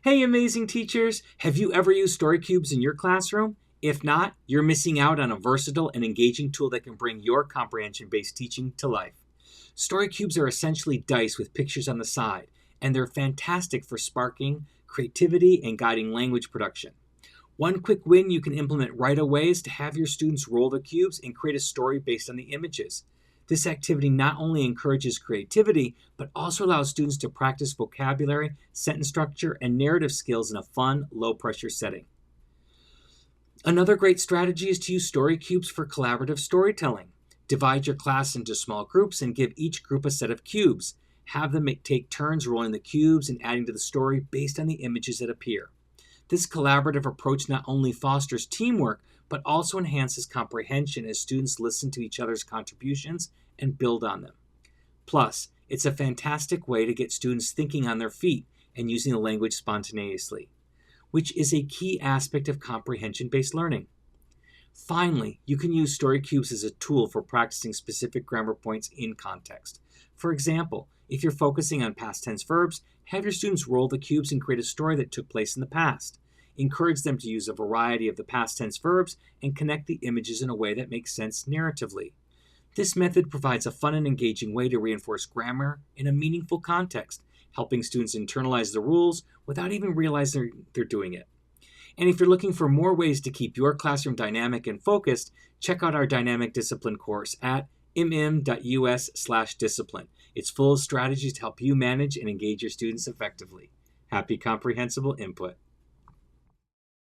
Hey, amazing teachers! Have you ever used story cubes in your classroom? If not, you're missing out on a versatile and engaging tool that can bring your comprehension-based teaching to life. Story cubes are essentially dice with pictures on the side, and they're fantastic for sparking creativity and guiding language production. One quick win you can implement right away is to have your students roll the cubes and create a story based on the images. This activity not only encourages creativity, but also allows students to practice vocabulary, sentence structure, and narrative skills in a fun, low-pressure setting. Another great strategy is to use story cubes for collaborative storytelling. Divide your class into small groups and give each group a set of cubes. Have them take turns rolling the cubes and adding to the story based on the images that appear. This collaborative approach not only fosters teamwork, but also enhances comprehension as students listen to each other's contributions and build on them. Plus, it's a fantastic way to get students thinking on their feet and using the language spontaneously, which is a key aspect of comprehension-based learning. Finally, you can use story cubes as a tool for practicing specific grammar points in context. For example, if you're focusing on past tense verbs, have your students roll the cubes and create a story that took place in the past. Encourage them to use a variety of the past tense verbs and connect the images in a way that makes sense narratively. This method provides a fun and engaging way to reinforce grammar in a meaningful context, helping students internalize the rules without even realizing they're doing it. And if you're looking for more ways to keep your classroom dynamic and focused, check out our Dynamic Discipline course at mm.us/discipline. It's full of strategies to help you manage and engage your students effectively. Happy comprehensible input.